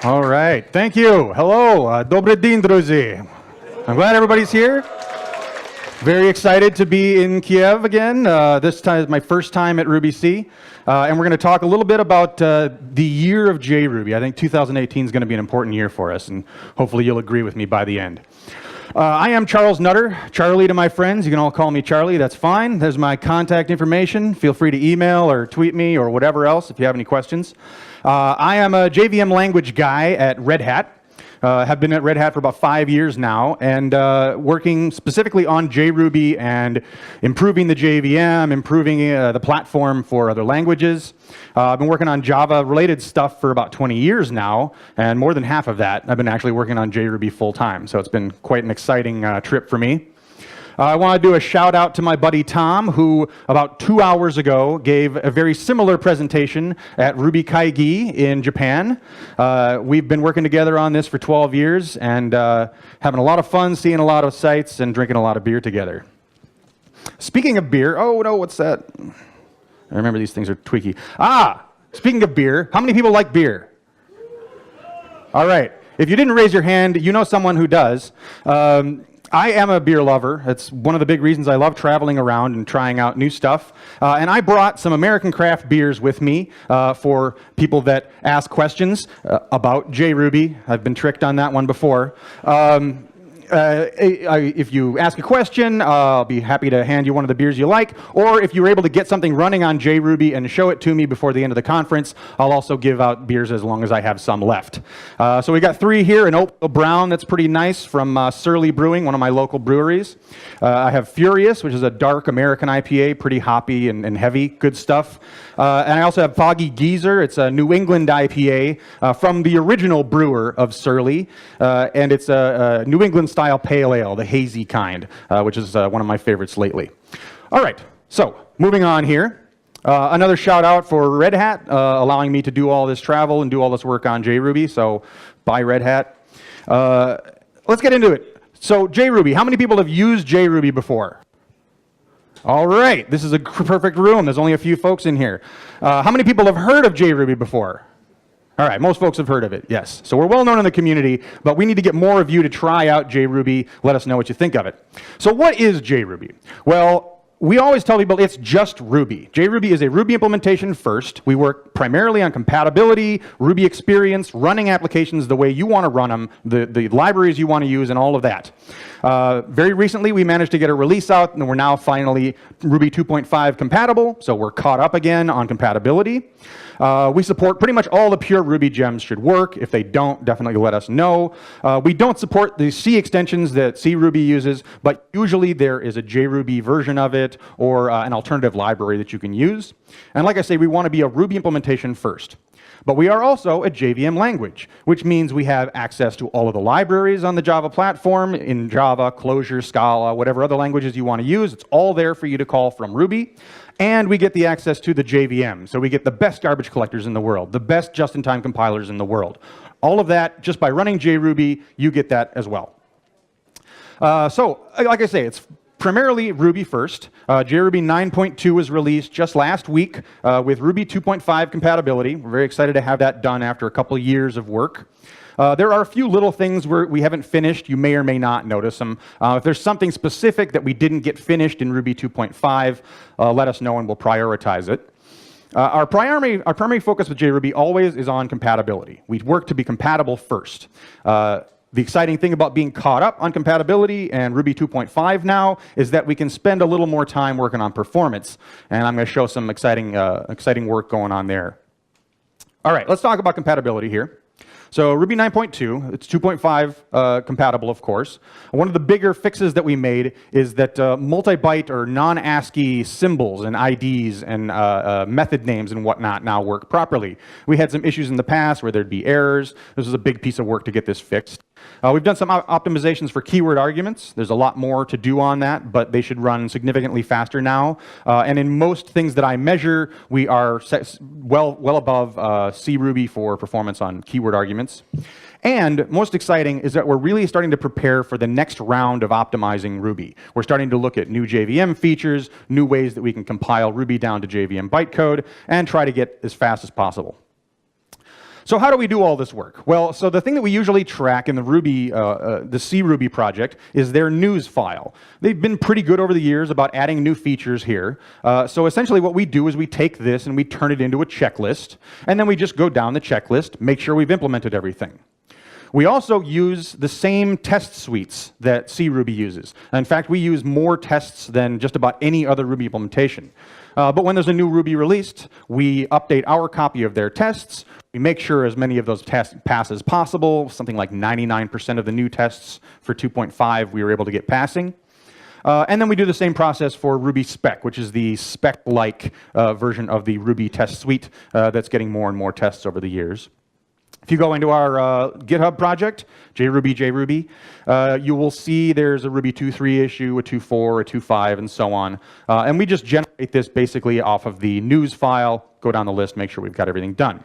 All right, thank you. Hello, dobry день, друзі. I'm glad everybody's here. Very excited to be in Kiev again. This time is my first time at RubyC, and we're going to talk a little bit about the year of JRuby. I think 2018 is going to be an important year for us, and hopefully you'll agree with me by the end. I am Charles Nutter, Charlie to my friends. You can all call me Charlie, that's fine. There's my contact information. Feel free to email or tweet me or whatever else if you have any questions. I am a JVM language guy at Red Hat. Have been at Red Hat for about 5 years now, and working specifically on JRuby and improving the JVM, improving the platform for other languages. I've been working on Java-related stuff for about 20 years now, and more than half of that I've been actually working on JRuby full-time, so it's been quite an exciting trip for me. I want to do a shout out to my buddy Tom, who about 2 hours ago gave a very similar presentation at RubyC-2018 in Japan. We've been working together on this for 12 years and having a lot of fun, seeing a lot of sites, and drinking a lot of beer together. Speaking of beer, oh no, what's that? I remember these things are tweaky. Speaking of beer, how many people like beer? All right, if you didn't raise your hand, you know someone who does. I am a beer lover. It's one of the big reasons I love traveling around and trying out new stuff. And I brought some American craft beers with me for people that ask questions about JRuby. I've been tricked on that one before. If you ask a question, I'll be happy to hand you one of the beers you like. Or if you're able to get something running on JRuby and show it to me before the end of the conference, I'll also give out beers as long as I have some left. So we got 3 here, an Oatmeal Brown that's pretty nice from Surly Brewing, one of my local breweries. I have Furious, which is a dark American IPA, pretty hoppy and heavy, good stuff. And I also have Foggy Geezer. It's a New England IPA from the original brewer of Surly, and it's a New England style pale ale, the hazy kind, which is one of my favorites lately. All right, so moving on here. Another shout out for Red Hat, allowing me to do all this travel and do all this work on JRuby, so bye Red Hat. Let's get into it. So JRuby, how many people have used JRuby before? All right, this is a perfect room. There's only a few folks in here. How many people have heard of JRuby before? All right, most folks have heard of it, yes. So we're well known in the community, but we need to get more of you to try out JRuby. Let us know what you think of it. So what is JRuby? Well, we always tell people it's just Ruby. JRuby is a Ruby implementation first. We work primarily on compatibility, Ruby experience, running applications the way you want to run them, the libraries you want to use, and all of that. Very recently, we managed to get a release out, and we're now finally Ruby 2.5 compatible, so we're caught up again on compatibility. We support pretty much all the pure Ruby gems should work. If they don't, definitely let us know. We don't support the C extensions that CRuby uses, but usually there is a JRuby version of it or an alternative library that you can use. And like I say, we want to be a Ruby implementation first. But we are also a JVM language, which means we have access to all of the libraries on the Java platform in Java, Clojure, Scala, whatever other languages you want to use. It's all there for you to call from Ruby. And we get the access to the JVM. So we get the best garbage collectors in the world, the best just-in-time compilers in the world. All of that, just by running JRuby, you get that as well. So, like I say, it's primarily Ruby first. JRuby 9.2 was released just last week with Ruby 2.5 compatibility. We're very excited to have that done after a couple of years of work. There are a few little things we haven't finished. You may or may not notice them. If there's something specific that we didn't get finished in Ruby 2.5, let us know and we'll prioritize it. Our primary focus with JRuby always is on compatibility. We work to be compatible first. The exciting thing about being caught up on compatibility and Ruby 2.5 now is that we can spend a little more time working on performance. And I'm going to show some exciting work going on there. All right, let's talk about compatibility here. So Ruby 9.2, it's 2.5 compatible, of course. One of the bigger fixes that we made is that multi-byte or non-ASCII symbols and IDs and method names and whatnot now work properly. We had some issues in the past where there'd be errors. This was a big piece of work to get this fixed. We've done some optimizations for keyword arguments. There's a lot more to do on that, but they should run significantly faster now. And in most things that I measure, we are well above CRuby for performance on keyword arguments. And most exciting is that we're really starting to prepare for the next round of optimizing Ruby. We're starting to look at new JVM features, new ways that we can compile Ruby down to JVM bytecode, and try to get as fast as possible. So how do we do all this work? Well, so the thing that we usually track in the Ruby, the CRuby project is their news file. They've been pretty good over the years about adding new features here. So essentially what we do is we take this and we turn it into a checklist, and then we just go down the checklist, make sure we've implemented everything. We also use the same test suites that CRuby uses. In fact, we use more tests than just about any other Ruby implementation. But when there's a new Ruby released, we update our copy of their tests. We make sure as many of those tests pass as possible. Something like 99% of the new tests for 2.5 we were able to get passing. And then we do the same process for Ruby Spec, which is the spec-like version of the Ruby test suite that's getting more and more tests over the years. If you go into our GitHub project, JRuby, you will see there's a Ruby 2.3 issue, a 2.4, a 2.5, and so on. And we just generate this basically off of the news file, go down the list, make sure we've got everything done.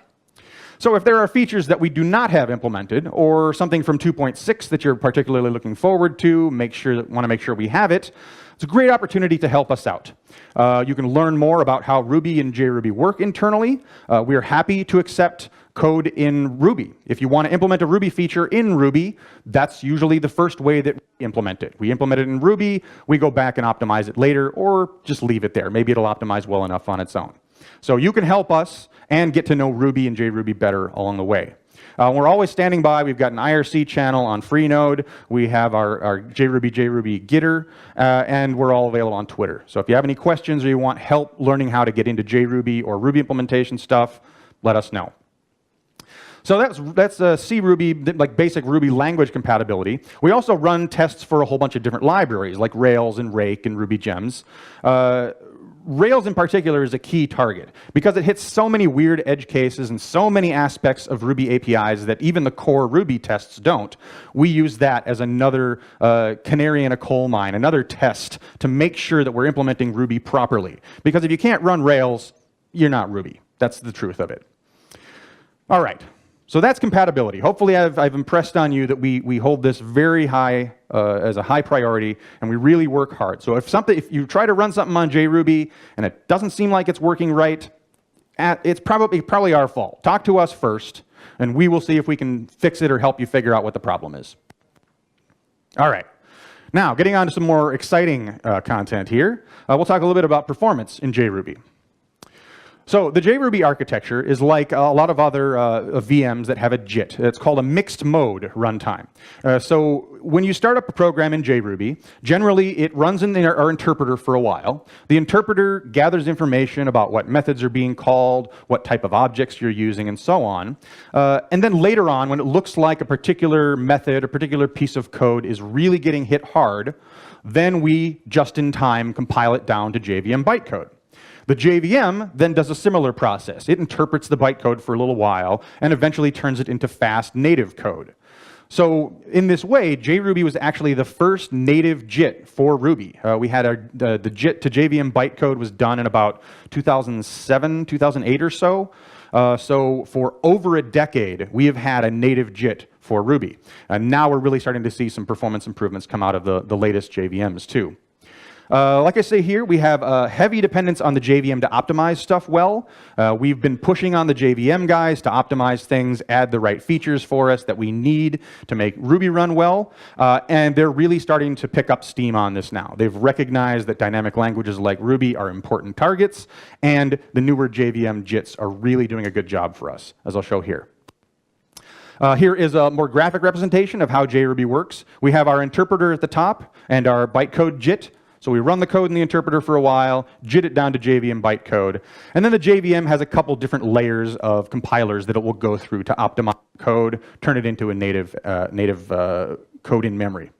So if there are features that we do not have implemented, or something from 2.6 that you're particularly looking forward to, want to make sure we have it, it's a great opportunity to help us out. You can learn more about how Ruby and JRuby work internally. We are happy to accept code in Ruby. If you want to implement a Ruby feature in Ruby, that's usually the first way that we implement it. We implement it in Ruby, we go back and optimize it later, or just leave it there. Maybe it'll optimize well enough on its own. So you can help us and get to know Ruby and JRuby better along the way. We're always standing by. We've got an IRC channel on Freenode. We have our JRuby Gitter, and we're all available on Twitter. So if you have any questions or you want help learning how to get into JRuby or Ruby implementation stuff, let us know. So that's CRuby, like basic Ruby language compatibility. We also run tests for a whole bunch of different libraries, like Rails and Rake and Ruby Gems. Rails in particular is a key target because it hits so many weird edge cases and so many aspects of Ruby APIs that even the core Ruby tests don't. We use that as another canary in a coal mine, another test to make sure that we're implementing Ruby properly. Because if you can't run Rails, you're not Ruby. That's the truth of it. All right. So that's compatibility. Hopefully I've impressed on you that we hold this very high, as a high priority, and we really work hard. So if you try to run something on JRuby and it doesn't seem like it's working right, it's probably our fault. Talk to us first, and we will see if we can fix it or help you figure out what the problem is. All right. Now, getting on to some more exciting content here, we'll talk a little bit about performance in JRuby. So the JRuby architecture is like a lot of other VMs that have a JIT. It's called a mixed mode runtime. So when you start up a program in JRuby, generally it runs in our interpreter for a while. The interpreter gathers information about what methods are being called, what type of objects you're using, and so on. And then later on, when it looks like a particular method, a particular piece of code is really getting hit hard, then we just in time compile it down to JVM bytecode. The JVM then does a similar process. It interprets the bytecode for a little while and eventually turns it into fast native code. So in this way, JRuby was actually the first native JIT for Ruby. We had the JIT to JVM bytecode was done in about 2007, 2008 or so. So for over a decade, we have had a native JIT for Ruby. And now we're really starting to see some performance improvements come out of the latest JVMs too. Like I say here, we have a heavy dependence on the JVM to optimize stuff well. We've been pushing on the JVM guys to optimize things, add the right features for us that we need to make Ruby run well, and they're really starting to pick up steam on this now. They've recognized that dynamic languages like Ruby are important targets, and the newer JVM JITs are really doing a good job for us, as I'll show here. Here is a more graphic representation of how JRuby works. We have our interpreter at the top and our bytecode JIT. So we run the code in the interpreter for a while, JIT it down to JVM bytecode, and then the JVM has a couple different layers of compilers that it will go through to optimize code, turn it into a native code in memory.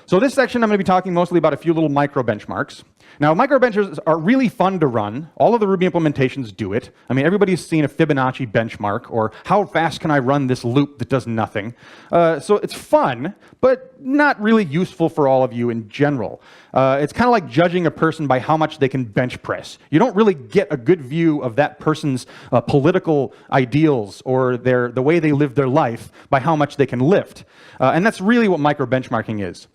So this section I'm going to be talking mostly about a few little micro benchmarks. Now, micro benchmarks are really fun to run. All of the Ruby implementations do it. I mean, everybody's seen a Fibonacci benchmark, or how fast can I run this loop that does nothing? So it's fun, but not really useful for all of you in general. It's kind of like judging a person by how much they can bench press. You don't really get a good view of that person's political ideals or the way they live their life by how much they can lift. And that's really what micro benchmarking is.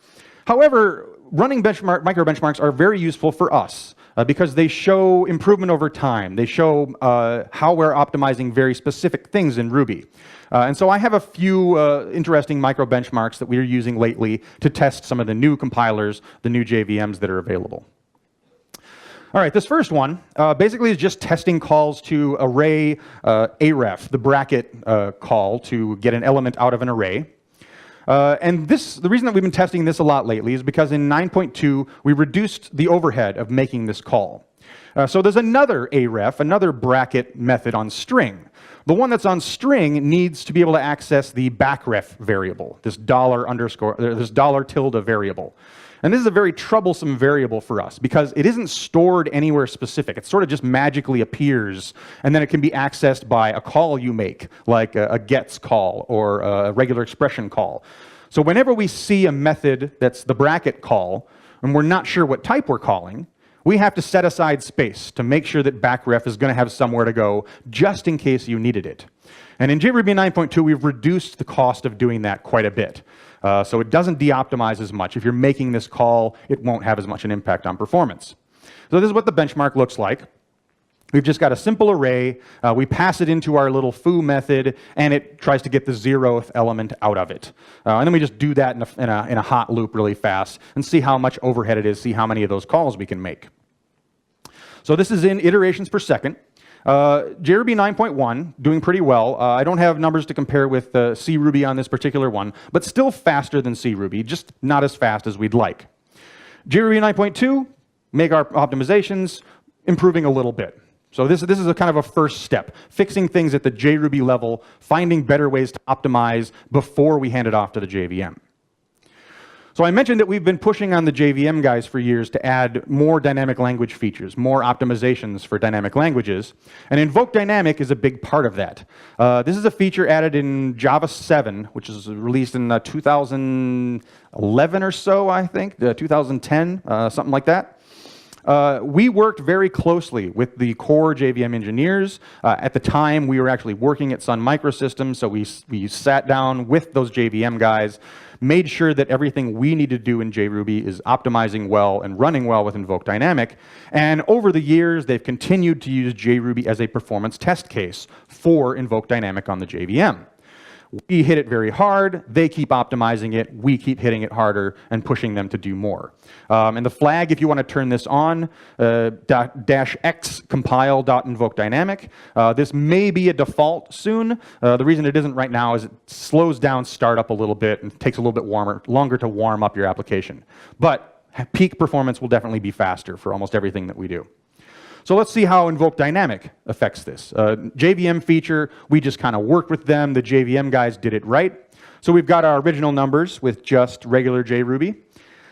However, running micro benchmarks are very useful for us. because they show improvement over time. They show how we're optimizing very specific things in Ruby. And so I have a few interesting micro benchmarks that we're using lately to test some of the new compilers, the new JVMs that are available. All right, this first one basically is just testing calls to array aref, the bracket call to get an element out of an array. And the reason that we've been testing this a lot lately is because in 9.2, we reduced the overhead of making this call. So there's another aref, another bracket method on string. The one that's on string needs to be able to access the backref variable, this $tilde variable. And this is a very troublesome variable for us because it isn't stored anywhere specific. It sort of just magically appears, and then it can be accessed by a call you make, like a gets call or a regular expression call. So whenever we see a method that's the bracket call, and we're not sure what type we're calling, we have to set aside space to make sure that backref is going to have somewhere to go just in case you needed it. And in JRuby 9.2, we've reduced the cost of doing that quite a bit. So it doesn't de-optimize as much. If you're making this call, it won't have as much an impact on performance. So this is what the benchmark looks like. We've just got a simple array. We pass it into our little foo method, and it tries to get the 0th element out of it. And then we just do that in a hot loop really fast and see how much overhead it is, see how many of those calls we can make. So this is in iterations per second. JRuby 9.1, doing pretty well. I don't have numbers to compare with CRuby on this particular one, but still faster than CRuby, just not as fast as we'd like. JRuby 9.2, make our optimizations, improving a little bit. So this is a kind of a first step, fixing things at the JRuby level, finding better ways to optimize before we hand it off to the JVM. So I mentioned that we've been pushing on the JVM guys for years to add more dynamic language features, more optimizations for dynamic languages. And InvokeDynamic is a big part of that. This is a feature added in Java 7, which is released in 2011 or so, I think, 2010, something like that. We worked very closely with the core JVM engineers. At the time, we were actually working at Sun Microsystems, so we sat down with those JVM guys, made sure that everything we need to do in JRuby is optimizing well and running well with InvokeDynamic. And over the years, they've continued to use JRuby as a performance test case for InvokeDynamic on the JVM. We hit it very hard, they keep optimizing it, we keep hitting it harder and pushing them to do more. And the flag, if you want to turn this on, -x compile.InvokeDynamic. This may be a default soon. The reason it isn't right now is it slows down startup a little bit and takes a little bit longer to warm up your application. But peak performance will definitely be faster for almost everything that we do. So let's see how InvokeDynamic affects this. JVM feature, we just kind of worked with them. The JVM guys did it right. So we've got our original numbers with just regular JRuby.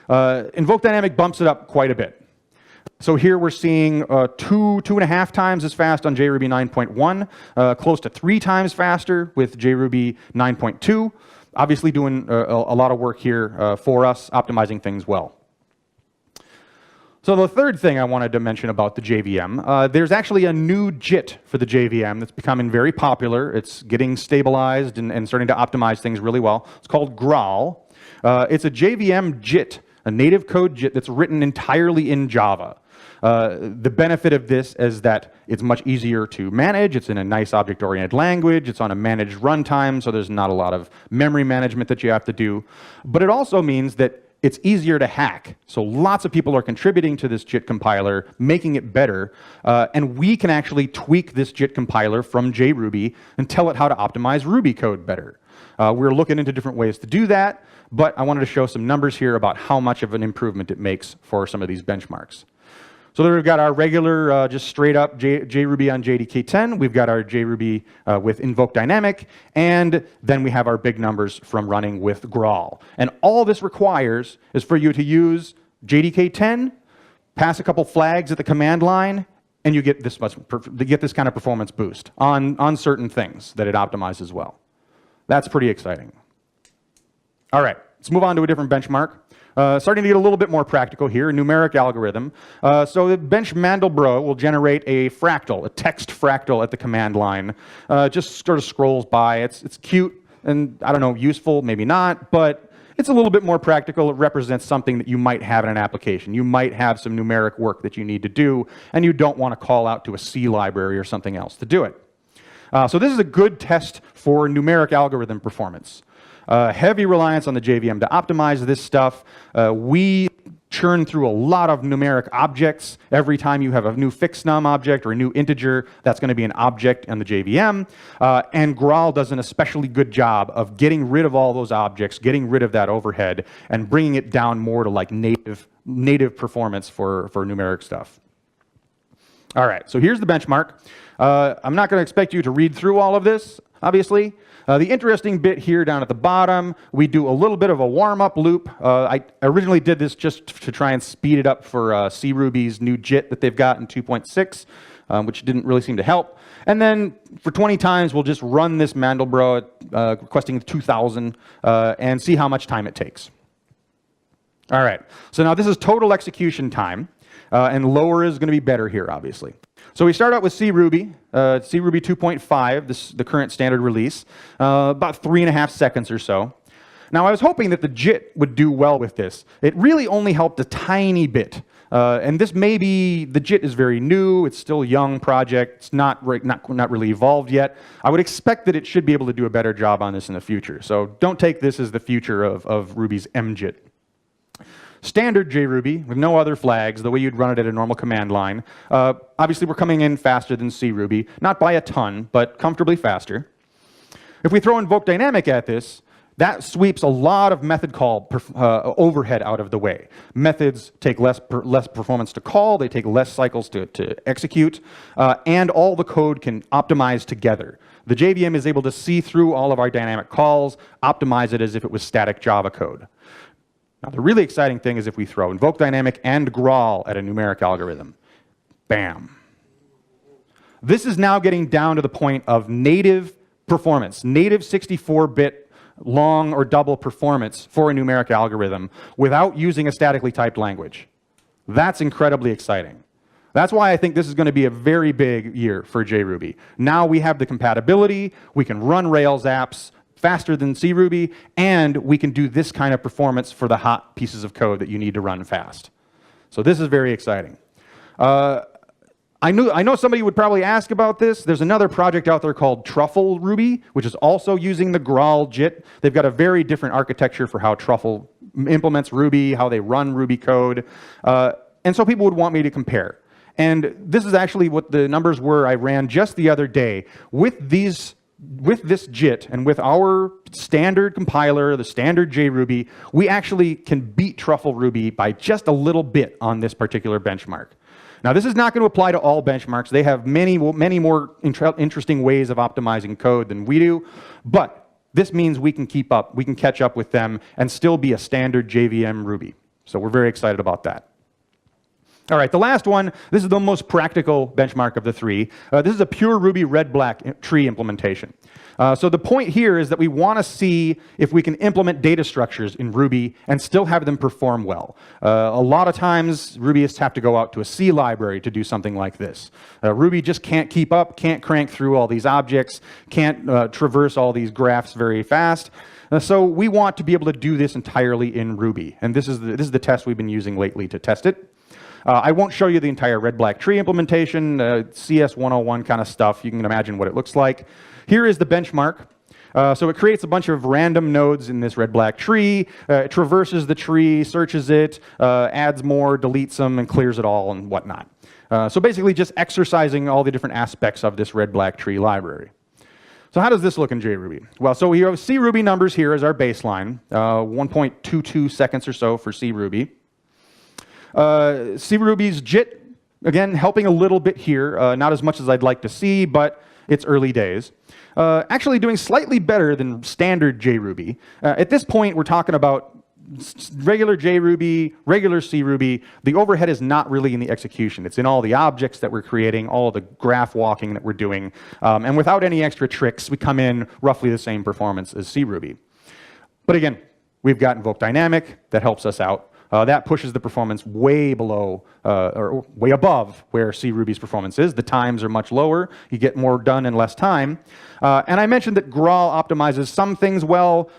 InvokeDynamic bumps it up quite a bit. So here we're seeing 2.5 times as fast on JRuby 9.1, close to 3 times faster with JRuby 9.2. Obviously doing a lot of work here for us, optimizing things well. So the third thing I wanted to mention about the JVM, there's actually a new JIT for the JVM that's becoming very popular. It's getting stabilized and starting to optimize things really well. It's called Graal. It's a JVM JIT, a native code JIT that's written entirely in Java. The benefit of this is that it's much easier to manage. It's in a nice object-oriented language. It's on a managed runtime, so there's not a lot of memory management that you have to do. But it also means that it's easier to hack. So lots of people are contributing to this JIT compiler, making it better, and we can actually tweak this JIT compiler from JRuby and tell it how to optimize Ruby code better. We're looking into different ways to do that, but I wanted to show some numbers here about how much of an improvement it makes for some of these benchmarks. So there we've got our regular, just straight up JRuby on JDK10. We've got our JRuby with InvokeDynamic, and then we have our big numbers from running with Graal. And all this requires is for you to use JDK10, pass a couple flags at the command line, and you get this kind of performance boost on certain things that it optimizes well. That's pretty exciting. All right, let's move on to a different benchmark. Starting to get a little bit more practical here, a numeric algorithm. So the bench Mandelbrot will generate a fractal, a text fractal at the command line. Just sort of scrolls by. It's cute and, I don't know, useful, maybe not, but It's a little bit more practical. It represents something that you might have in an application. You might have some numeric work that you need to do, and you don't want to call out to a C library or something else to do it. So this is a good test for numeric algorithm performance. Heavy reliance on the JVM to optimize this stuff. We churn through a lot of numeric objects. Every time you have a new fixed num object or a new integer, that's going to be an object in the JVM. And Graal does an especially good job of getting rid of all those objects, getting rid of that overhead, and bringing it down more to like native performance for numeric stuff. All right, so here's the benchmark. I'm not going to expect you to read through all of this, obviously. The interesting bit here down at the bottom, we do a little bit of a warm-up loop. I originally did this just to try and speed it up for JRuby's new JIT that they've got in 2.6, which didn't really seem to help. And then for 20 times, we'll just run this Mandelbrot requesting 2,000 and see how much time it takes. All right, so now this is total execution time, and lower is going to be better here, obviously. So we start out with JRuby 2.5, the current standard release, about 3.5 seconds or so. Now I was hoping that the JIT would do well with this. It really only helped a tiny bit. And this may be, the JIT is very new, it's still a young project, it's not really evolved yet. I would expect that it should be able to do a better job on this in the future. So don't take this as the future of Ruby's mJIT. Standard JRuby with no other flags, the way you'd run it at a normal command line. Obviously, we're coming in faster than JRuby, not by a ton, but comfortably faster. If we throw InvokeDynamic at this, that sweeps a lot of method call overhead out of the way. Methods take less performance to call, they take less cycles to execute, and all the code can optimize together. The JVM is able to see through all of our dynamic calls, optimize it as if it was static Java code. Now, the really exciting thing is if we throw InvokeDynamic and Graal at a numeric algorithm. Bam. This is now getting down to the point of native performance, native 64-bit long or double performance for a numeric algorithm without using a statically typed language. That's incredibly exciting. That's why I think this is going to be a very big year for JRuby. Now we have the compatibility, we can run Rails apps faster than JRuby, and we can do this kind of performance for the hot pieces of code that you need to run fast. So this is very exciting. I know somebody would probably ask about this. There's another project out there called Truffle Ruby, which is also using the Graal JIT. They've got a very different architecture for how Truffle implements Ruby, how they run Ruby code. And so people would want me to compare. And this is actually what the numbers were I ran just the other day. With this JIT and with our standard compiler, the standard JRuby, we actually can beat Truffle Ruby by just a little bit on this particular benchmark. Now, this is not going to apply to all benchmarks. They have many more interesting ways of optimizing code than we do, but this means we can keep up, we can catch up with them and still be a standard JVM Ruby. So we're very excited about that. All right, the last one, this is the most practical benchmark of the three. This is a pure Ruby red-black tree implementation. So the point here is that we want to see if we can implement data structures in Ruby and still have them perform well. A lot of times, Rubyists have to go out to a C library to do something like this. Ruby just can't keep up, can't crank through all these objects, can't traverse all these graphs very fast. So we want to be able to do this entirely in Ruby. And this is the test we've been using lately to test it. I won't show you the entire red-black tree implementation, CS 101 kind of stuff. You can imagine what it looks like. Here is the benchmark. So it creates a bunch of random nodes in this red-black tree. It traverses the tree, searches it, adds more, deletes them, and clears it all and whatnot. So basically just exercising all the different aspects of this red-black tree library. So how does this look in JRuby? Well, so we have JRuby numbers here as our baseline, 1.22 seconds or so for JRuby. JRuby's JIT, again, helping a little bit here, not as much as I'd like to see, but it's early days. Actually doing slightly better than standard JRuby. At this point, we're talking about regular JRuby, regular JRuby. The overhead is not really in the execution. It's in all the objects that we're creating, all of the graph walking that we're doing. And without any extra tricks, we come in roughly the same performance as JRuby. But again, we've got InvokeDynamic that helps us out. That pushes the performance way below, or way above where JRuby's performance is. The times are much lower. You get more done in less time. And I mentioned that Graal optimizes some things well.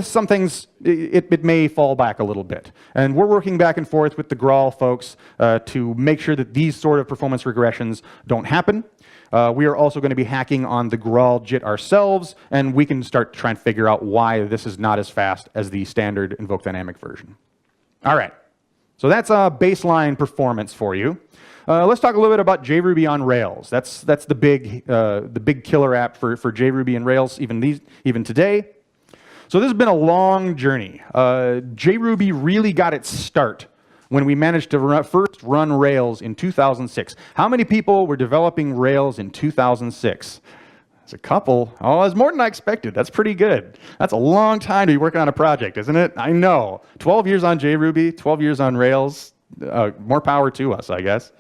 some things, it may fall back a little bit. And we're working back and forth with the Graal folks to make sure that these sort of performance regressions don't happen. We are also going to be hacking on the Graal JIT ourselves, and we can start to try and figure out why this is not as fast as the standard InvokeDynamic version. All right, so that's a baseline performance for you. Let's talk a little bit about JRuby on Rails. That's the big killer app for JRuby and Rails even today. So this has been a long journey. JRuby really got its start when we managed to first run Rails in 2006. How many people were developing Rails in 2006? There's a couple. Oh, it's more than I expected. That's pretty good. That's a long time to be working on a project, isn't it? I know. 12 years on JRuby, 12 years on Rails. More power to us, I guess.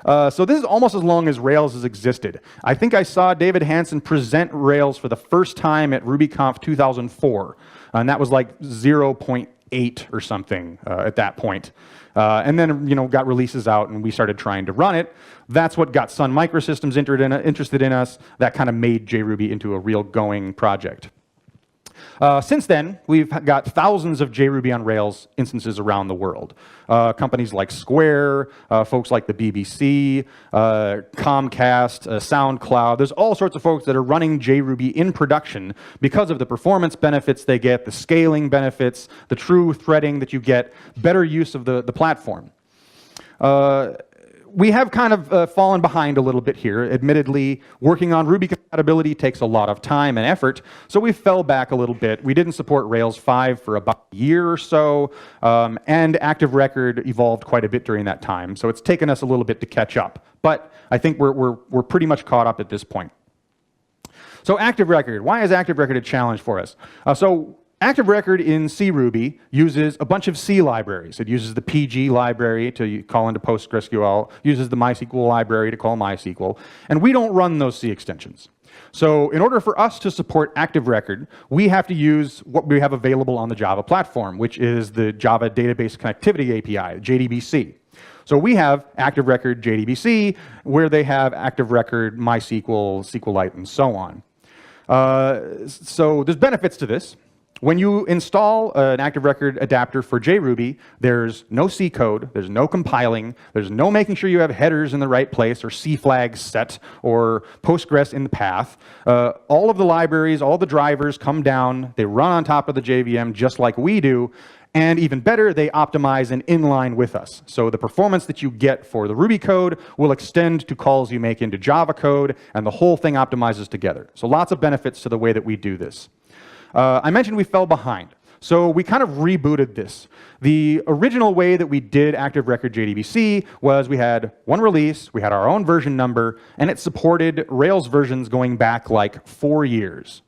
So this is almost as long as Rails has existed. I think I saw David Hansen present Rails for the first time at RubyConf 2004, and that was like 0.8 or something at that point. And then, got releases out, and we started trying to run it. That's what got Sun Microsystems interested in us. That kind of made JRuby into a real going project. Since then, we've got thousands of JRuby on Rails instances around the world. Companies like Square, folks like the BBC, Comcast, SoundCloud. There's all sorts of folks that are running JRuby in production because of the performance benefits they get, the scaling benefits, the true threading that you get, better use of the platform. We have kind of fallen behind a little bit here. Admittedly, working on Ruby compatibility takes a lot of time and effort, so we fell back a little bit. We didn't support Rails 5 for about a year or so, and Active Record evolved quite a bit during that time, so it's taken us a little bit to catch up. But I think we're pretty much caught up at this point. So Active Record, why is Active Record a challenge for us? Active Record in CRuby uses a bunch of C libraries. It uses the PG library to call into PostgreSQL, uses the MySQL library to call MySQL, and we don't run those C extensions. So in order for us to support Active Record, we have to use what we have available on the Java platform, which is the Java Database Connectivity API, JDBC. So we have Active Record JDBC, where they have Active Record, MySQL, SQLite, and so on. So there's benefits to this. When you install an Active Record adapter for JRuby, there's no C code, there's no compiling, there's no making sure you have headers in the right place or C flags set or Postgres in the path. All of the libraries, all the drivers come down, they run on top of the JVM just like we do, and even better, they optimize and inline with us. So the performance that you get for the Ruby code will extend to calls you make into Java code, and the whole thing optimizes together. So lots of benefits to the way that we do this. I mentioned we fell behind, so we kind of rebooted this. The original way that we did Active Record JDBC was we had one release, we had our own version number, and it supported Rails versions going back like 4 years.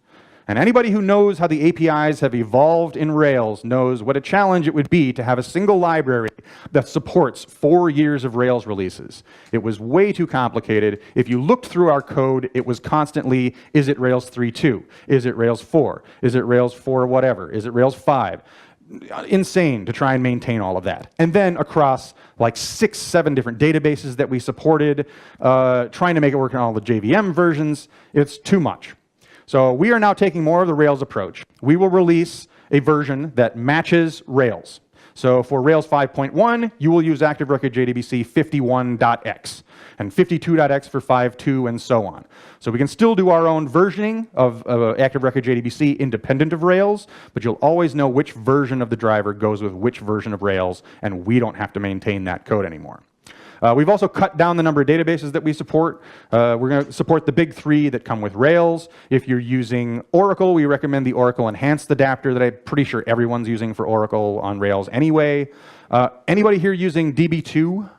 And anybody who knows how the APIs have evolved in Rails knows what a challenge it would be to have a single library that supports 4 years of Rails releases. It was way too complicated. If you looked through our code, it was constantly, is it Rails 3.2? Is it Rails 4? Is it Rails 4 whatever? Is it Rails 5? Insane to try and maintain all of that. And then across like 6, 7 different databases that we supported, trying to make it work on all the JVM versions, it's too much. So we are now taking more of the Rails approach. We will release a version that matches Rails. So for Rails 5.1, you will use Active Record JDBC 51.x and 52.x for 5.2 and so on. So we can still do our own versioning of Active Record JDBC independent of Rails, but you'll always know which version of the driver goes with which version of Rails, and we don't have to maintain that code anymore. We've also cut down the number of databases that we support. We're going to support the big 3 that come with Rails. If you're using Oracle, we recommend the Oracle Enhanced Adapter that I'm pretty sure everyone's using for Oracle on Rails anyway. Anybody here using DB2?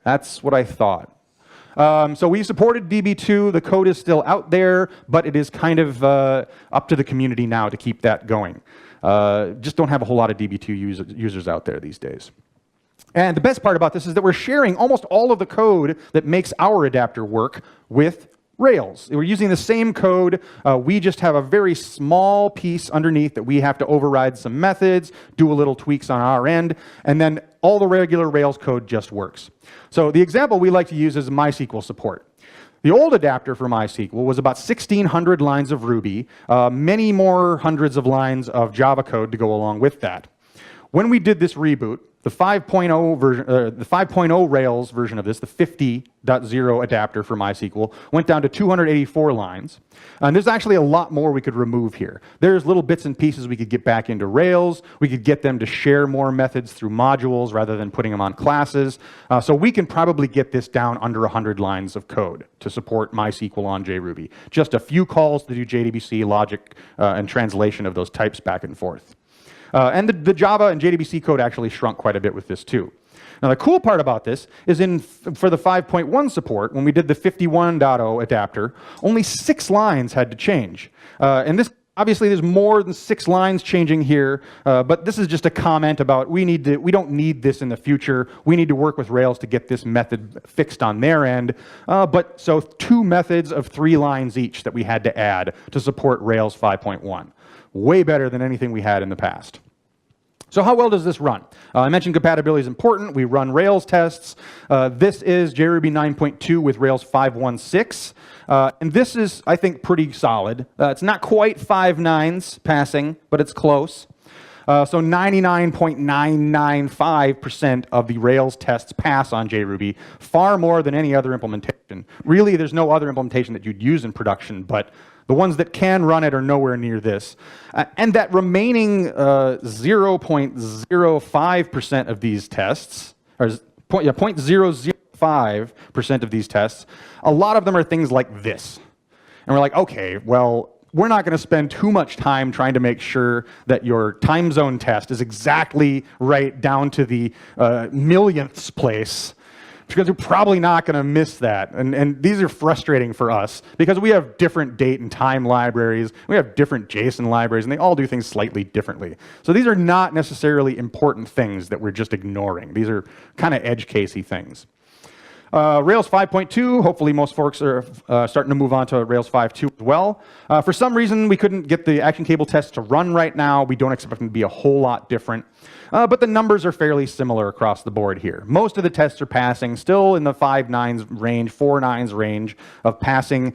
That's what I thought. So we supported DB2. The code is still out there, but it is kind of up to the community now to keep that going. Just don't have a whole lot of DB2 users out there these days. And the best part about this is that we're sharing almost all of the code that makes our adapter work with Rails. We're using the same code. We just have a very small piece underneath that we have to override some methods, do a little tweaks on our end, and then all the regular Rails code just works. So the example we like to use is MySQL support. The old adapter for MySQL was about 1,600 lines of Ruby, many more hundreds of lines of Java code to go along with that. When we did this reboot, the 5.0 version, the 5.0 Rails version of this, the 50.0 adapter for MySQL, went down to 284 lines. And there's actually a lot more we could remove here. There's little bits and pieces we could get back into Rails. We could get them to share more methods through modules rather than putting them on classes. So we can probably get this down under 100 lines of code to support MySQL on JRuby. Just a few calls to do JDBC logic and translation of those types back and forth. And the Java and JDBC code actually shrunk quite a bit with this too. Now the cool part about this is for the 5.1 support, when we did the 51.0 adapter, only 6 lines had to change. And this, obviously there's more than 6 lines changing here, but this is just a comment about we don't need this in the future. We need to work with Rails to get this method fixed on their end. So 2 methods of 3 lines each that we had to add to support Rails 5.1. Way better than anything we had in the past. So how well does this run? I mentioned compatibility is important. We run Rails tests. This is JRuby 9.2 with Rails 5.1.6. And this is, I think, pretty solid. It's not quite 5 nines passing, but it's close. So 99.995% of the Rails tests pass on JRuby, far more than any other implementation. Really, there's no other implementation that you'd use in production, but the ones that can run it are nowhere near this. And that remaining 0.05% of these tests, or 0.005% of these tests, a lot of them are things like this. And we're like, okay, well, we're not going to spend too much time trying to make sure that your time zone test is exactly right down to the millionths place, because you're probably not going to miss that. And these are frustrating for us because we have different date and time libraries, we have different JSON libraries, and they all do things slightly differently. So these are not necessarily important things that we're just ignoring. These are kind of edge casey things. Rails 5.2, hopefully most folks are starting to move on to Rails 5.2 as well. For some reason, we couldn't get the action cable tests to run right now. We don't expect them to be a whole lot different. But the numbers are fairly similar across the board here. Most of the tests are passing, still in the 5 nines range, 4 nines range of passing.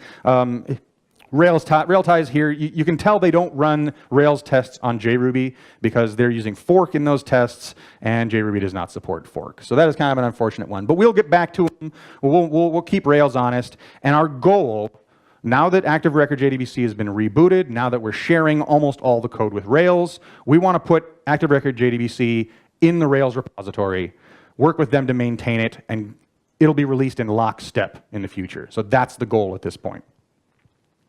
Railties here, you can tell they don't run Rails tests on JRuby because they're using fork in those tests, and JRuby does not support fork. So that is kind of an unfortunate one. But we'll get back to them. We'll keep Rails honest. And our goal, now that Active Record JDBC has been rebooted, now that we're sharing almost all the code with Rails, we want to put Active Record JDBC in the Rails repository, work with them to maintain it, and it'll be released in lockstep in the future. So that's the goal at this point.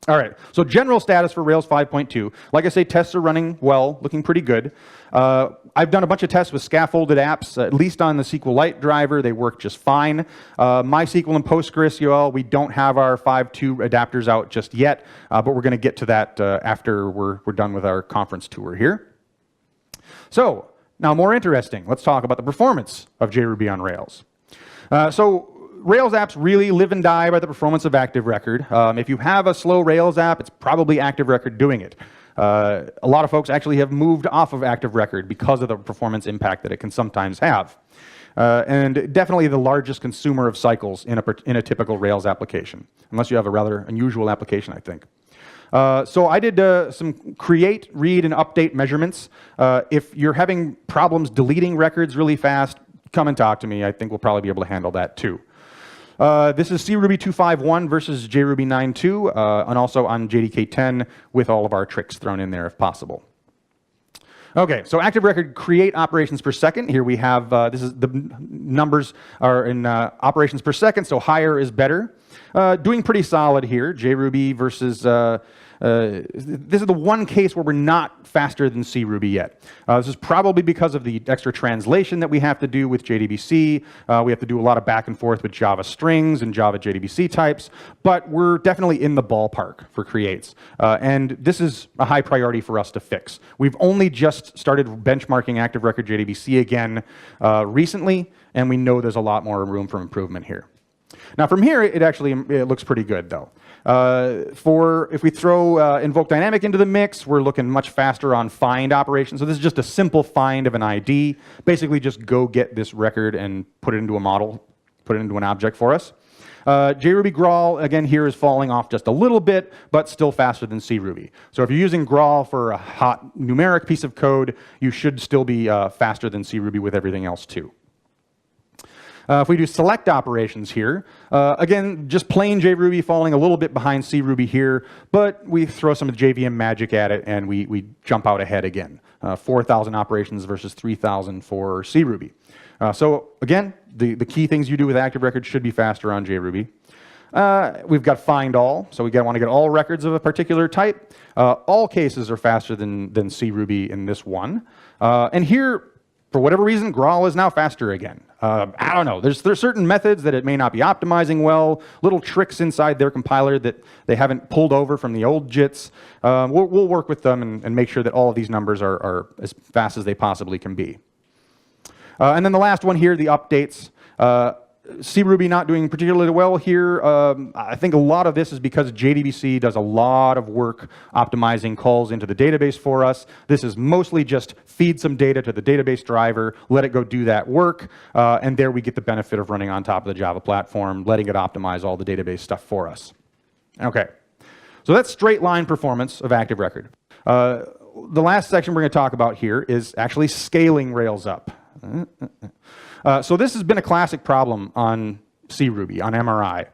All right, so general status for Rails 5.2. Like I say, tests are running well, looking pretty good. I've done a bunch of tests with scaffolded apps, at least on the SQLite driver. They work just fine. MySQL and PostgreSQL, we don't have our 5.2 adapters out just yet, but we're going to get to that after we're done with our conference tour here. So now more interesting, let's talk about the performance of JRuby on Rails. Rails apps really live and die by the performance of Active Record. If you have a slow Rails app, it's probably Active Record doing it. A lot of folks actually have moved off of Active Record because of the performance impact that it can sometimes have. And definitely the largest consumer of cycles in a typical Rails application, unless you have a rather unusual application, I think. So I did some create, read, and update measurements. If you're having problems deleting records really fast, come and talk to me. I think we'll probably be able to handle that too. This is JRuby 2.5.1 versus JRuby 9.2, and also on JDK 10 with all of our tricks thrown in there if possible. Okay, so Active Record create operations per second. Here we have, this is the numbers are in operations per second, so higher is better. Doing pretty solid here, JRuby versus, this is the one case where we're not faster than JRuby yet. This is probably because of the extra translation that we have to do with JDBC. We have to do a lot of back and forth with Java strings and Java JDBC types, but we're definitely in the ballpark for creates. And this is a high priority for us to fix. We've only just started benchmarking Active Record JDBC again recently, and we know there's a lot more room for improvement here. Now from here, it looks pretty good though. If we throw InvokeDynamic into the mix, we're looking much faster on find operations. So this is just a simple find of an ID. Basically just go get this record and put it into a model, put it into an object for us. JRuby Graal, again, here is falling off just a little bit, but still faster than CRuby. So if you're using Graal for a hot numeric piece of code, you should still be faster than CRuby with everything else too. If we do select operations here, again, just plain JRuby falling a little bit behind CRuby here, but we throw some JVM magic at it and we jump out ahead again. 4,000 operations versus 3,000 for CRuby. So again, the key things you do with active records should be faster on JRuby. We've got find all, so we want to get all records of a particular type. All cases are faster than CRuby in this one. And here, for whatever reason, Graal is now faster again. I don't know. There's certain methods that it may not be optimizing well, little tricks inside their compiler that they haven't pulled over from the old JITs. We'll work with them and make sure that all of these numbers are as fast as they possibly can be. And then the last one here, the updates. CRuby not doing particularly well here. I think a lot of this is because JDBC does a lot of work optimizing calls into the database for us. This is mostly just feed some data to the database driver, let it go do that work, and there we get the benefit of running on top of the Java platform, letting it optimize all the database stuff for us. Okay, so that's straight line performance of active record. The last section we're going to talk about here is actually scaling Rails up. So this has been a classic problem on CRuby, on MRI.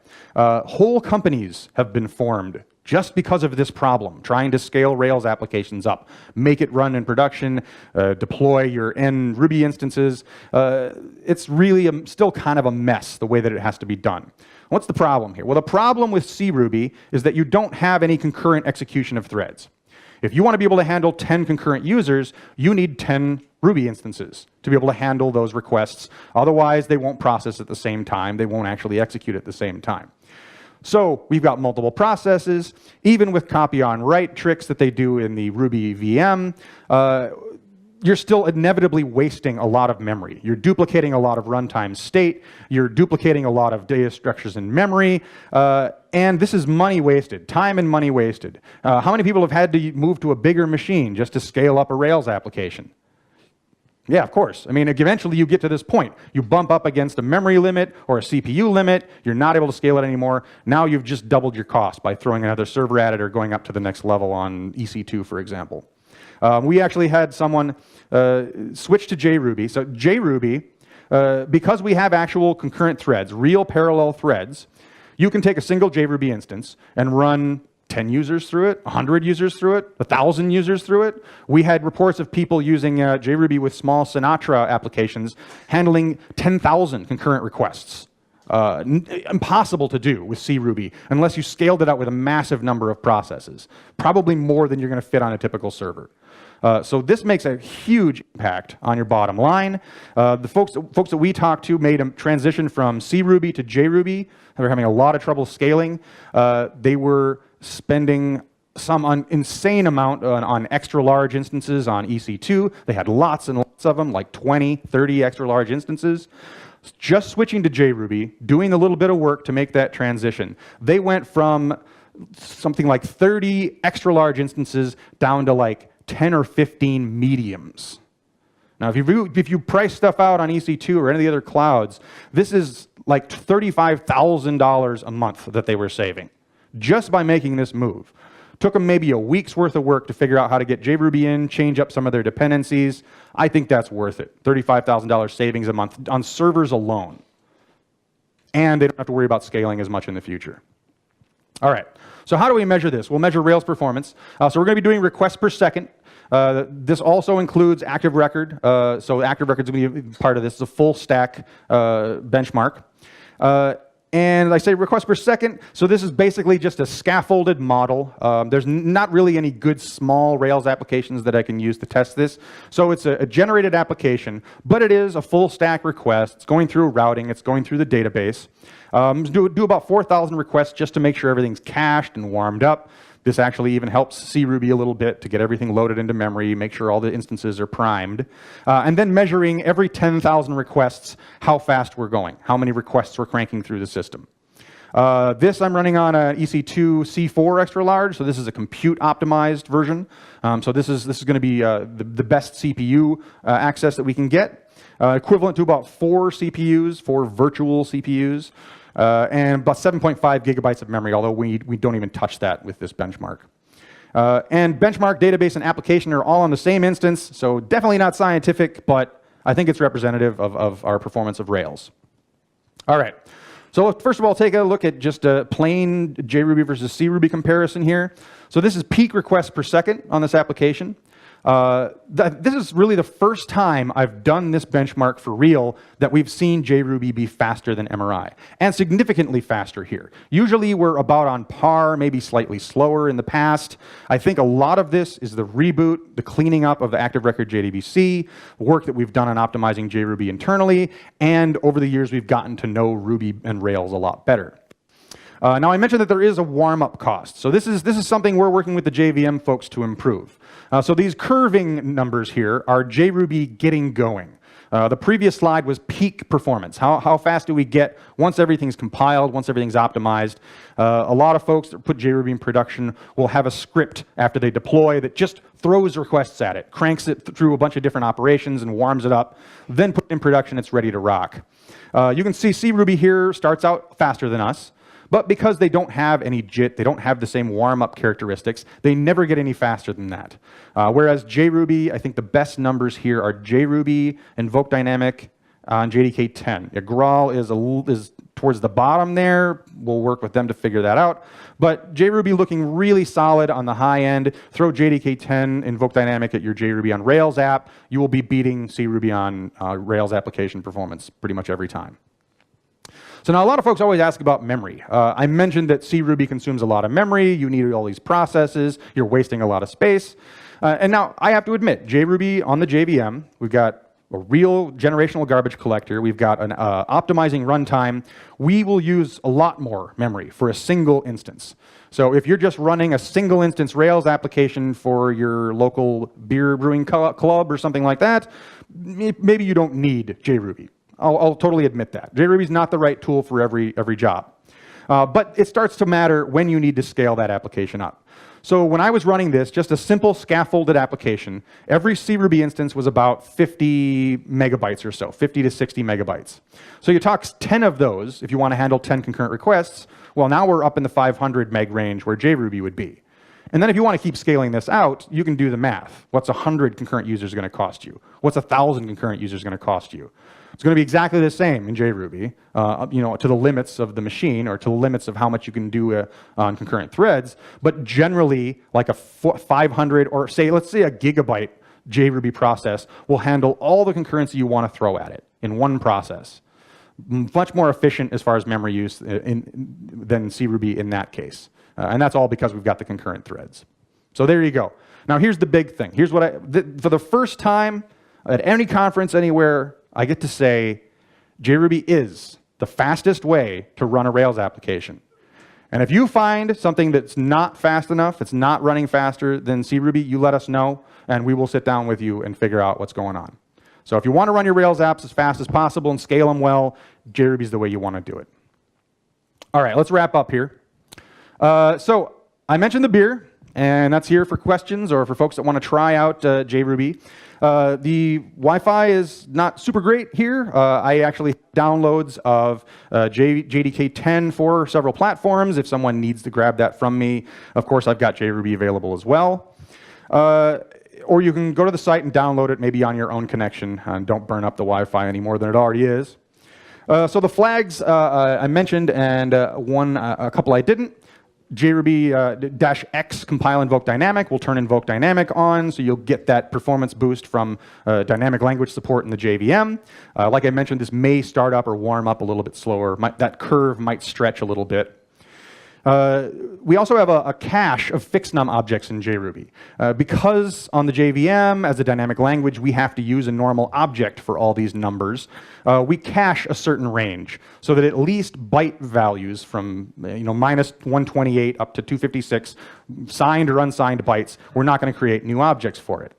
Whole companies have been formed just because of this problem, trying to scale Rails applications up, make it run in production, deploy your end Ruby instances. It's really still kind of a mess the way that it has to be done. What's the problem here? Well, the problem with CRuby is that you don't have any concurrent execution of threads. If you want to be able to handle 10 concurrent users, you need 10 Ruby instances to be able to handle those requests. Otherwise, they won't process at the same time. They won't actually execute at the same time. So we've got multiple processes. Even with copy on write tricks that they do in the Ruby VM, you're still inevitably wasting a lot of memory. You're duplicating a lot of runtime state. You're duplicating a lot of data structures in memory. And this is money wasted, time and money wasted. How many people have had to move to a bigger machine just to scale up a Rails application? Yeah, of course. I mean, eventually you get to this point. You bump up against a memory limit or a CPU limit. You're not able to scale it anymore. Now you've just doubled your cost by throwing another server at it or going up to the next level on EC2, for example. We actually had someone switch to JRuby. So JRuby, because we have actual concurrent threads, real parallel threads, you can take a single JRuby instance and run 10 users through it, 100 users through it, 1,000 users through it. We had reports of people using JRuby with small Sinatra applications handling 10,000 concurrent requests. Impossible to do with CRuby unless you scaled it out with a massive number of processes, probably more than you're going to fit on a typical server. So this makes a huge impact on your bottom line. The folks that we talked to made a transition from CRuby to JRuby. They were having a lot of trouble scaling. They were spending some insane amount on extra large instances on EC2. They had lots and lots of them, like 20, 30 extra large instances. Just switching to JRuby, doing a little bit of work to make that transition. They went from something like 30 extra large instances down to like 10 or 15 mediums. Now, if you price stuff out on EC2 or any of the other clouds, this is like $35,000 a month that they were saving just by making this move. Took them maybe a week's worth of work to figure out how to get JRuby in, change up some of their dependencies. I think that's worth it. $35,000 savings a month on servers alone. And they don't have to worry about scaling as much in the future. All right, so how do we measure this? We'll measure Rails performance. So we're going to be doing requests per second. This also includes active record. So active record is going to be part of this. It's a full stack benchmark. And I say requests per second, so this is basically just a scaffolded model. There's not really any good small Rails applications that I can use to test this. So it's a generated application, but it is a full stack request. It's going through routing, it's going through the database. Do about 4,000 requests just to make sure everything's cached and warmed up. This actually even helps CRuby a little bit to get everything loaded into memory, make sure all the instances are primed. And then measuring every 10,000 requests how fast we're going, how many requests we're cranking through the system. This I'm running on an EC2 C4 extra large, so this is a compute optimized version. So this is going to be the best CPU access that we can get, equivalent to about 4 CPUs, 4 virtual CPUs. and about 7.5 gigabytes of memory, although we don't even touch that with this benchmark. And benchmark, database, and application are all on the same instance, so definitely not scientific, but I think it's representative of our performance of Rails. All right. So first of all, take a look at just a plain JRuby versus CRuby comparison here. So this is peak requests per second on this application. This is really the first time I've done this benchmark for real that we've seen JRuby be faster than MRI, and significantly faster here. Usually we're about on par, maybe slightly slower in the past. I think a lot of this is the reboot, the cleaning up of the active record JDBC, work that we've done on optimizing JRuby internally, and over the years we've gotten to know Ruby and Rails a lot better. Now I mentioned that there is a warm-up cost. So this is something we're working with the JVM folks to improve. So these curving numbers here are JRuby getting going. The previous slide was peak performance. How fast do we get once everything's compiled, once everything's optimized? A lot of folks that put JRuby in production will have a script after they deploy that just throws requests at it, cranks it through a bunch of different operations and warms it up, then put it in production, it's ready to rock. You can see CRuby here starts out faster than us. But because they don't have any JIT, they don't have the same warm-up characteristics, they never get any faster than that. Whereas JRuby, I think the best numbers here are JRuby, InvokeDynamic, and JDK10. Yeah, Graal is towards the bottom there. We'll work with them to figure that out. But JRuby looking really solid on the high end. Throw JDK10, InvokeDynamic at your JRuby on Rails app. You will be beating CRuby on Rails application performance pretty much every time. So now a lot of folks always ask about memory. I mentioned that CRuby consumes a lot of memory, you need all these processes, you're wasting a lot of space. And now I have to admit, JRuby on the JVM, we've got a real generational garbage collector, we've got an optimizing runtime. We will use a lot more memory for a single instance. So if you're just running a single instance Rails application for your local beer brewing club or something like that, maybe you don't need JRuby. I'll totally admit that. JRuby is not the right tool for every job. But it starts to matter when you need to scale that application up. So when I was running this, just a simple scaffolded application, every CRuby instance was about 50 megabytes or so, 50 to 60 megabytes. So you talk 10 of those if you want to handle 10 concurrent requests. Well, now we're up in the 500 meg range where JRuby would be. And then if you want to keep scaling this out, you can do the math. What's 100 concurrent users going to cost you? What's 1,000 concurrent users going to cost you? It's going to be exactly the same in JRuby, to the limits of the machine or to the limits of how much you can do on concurrent threads. But generally, like a 500 or let's say a gigabyte JRuby process will handle all the concurrency you want to throw at it in one process. Much more efficient as far as memory use than CRuby in that case. And that's all because we've got the concurrent threads. So there you go. Now here's the big thing. Here's what for the first time at any conference anywhere, I get to say JRuby is the fastest way to run a Rails application. And if you find something that's not fast enough, it's not running faster than CRuby, you let us know, and we will sit down with you and figure out what's going on. So if you want to run your Rails apps as fast as possible and scale them well, JRuby is the way you want to do it. All right, let's wrap up here. So I mentioned the beer, and that's here for questions or for folks that want to try out JRuby. The Wi-Fi is not super great here. I actually have downloads of JDK10 for several platforms. If someone needs to grab that from me, of course, I've got JRuby available as well. Or you can go to the site and download it maybe on your own connection and don't burn up the Wi-Fi any more than it already is. So the flags I mentioned and a couple I didn't. JRuby-X compile InvokeDynamic will turn InvokeDynamic on, so you'll get that performance boost from dynamic language support in the JVM. Like I mentioned, this may start up or warm up a little bit slower. That curve might stretch a little bit. We also have a cache of fixed num objects in JRuby. Because on the JVM, as a dynamic language, we have to use a normal object for all these numbers, we cache a certain range so that at least byte values from minus 128 up to 256, signed or unsigned bytes, we're not going to create new objects for it.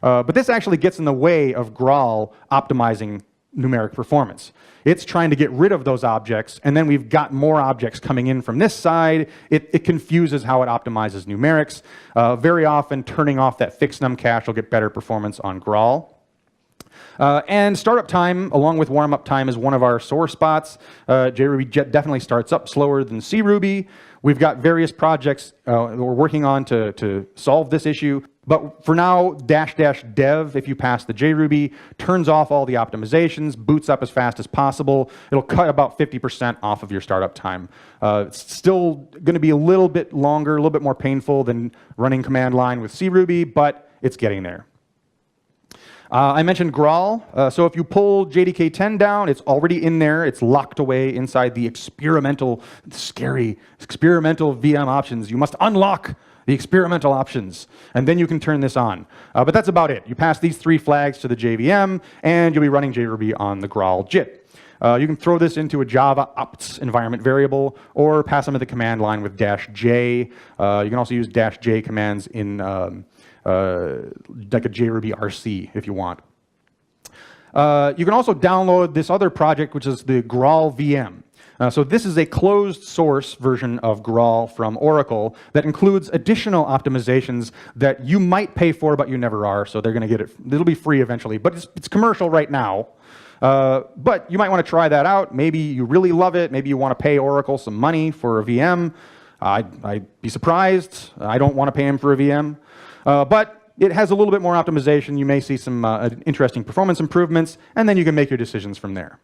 But this actually gets in the way of Graal optimizing numeric performance. It's trying to get rid of those objects, and then we've got more objects coming in from this side. It confuses how it optimizes numerics. Very often, turning off that fixed num cache will get better performance on Graal. And startup time, along with warm-up time, is one of our sore spots. JRuby definitely starts up slower than CRuby. We've got various projects we're working on to solve this issue. But for now, --dev, if you pass the JRuby, turns off all the optimizations, boots up as fast as possible. It'll cut about 50% off of your startup time. It's still going to be a little bit longer, a little bit more painful than running command line with CRuby, but it's getting there. I mentioned Graal. So if you pull JDK 10 down, it's already in there. It's locked away inside the experimental, scary experimental VM options. You must unlock the experimental options, and then you can turn this on. But that's about it. You pass these 3 flags to the JVM, and you'll be running JRuby on the Graal JIT. You can throw this into a Java opts environment variable, or pass them to the command line with -j. You can also use -j commands in like a JRuby RC if you want. You can also download this other project, which is the Graal VM. So this is a closed source version of Graal from Oracle that includes additional optimizations that you might pay for, but you never are. So they're going to get it. It'll be free eventually, but it's commercial right now. But you might want to try that out. Maybe you really love it. Maybe you want to pay Oracle some money for a VM. I'd be surprised. I don't want to pay him for a VM. But it has a little bit more optimization. You may see some interesting performance improvements, and then you can make your decisions from there.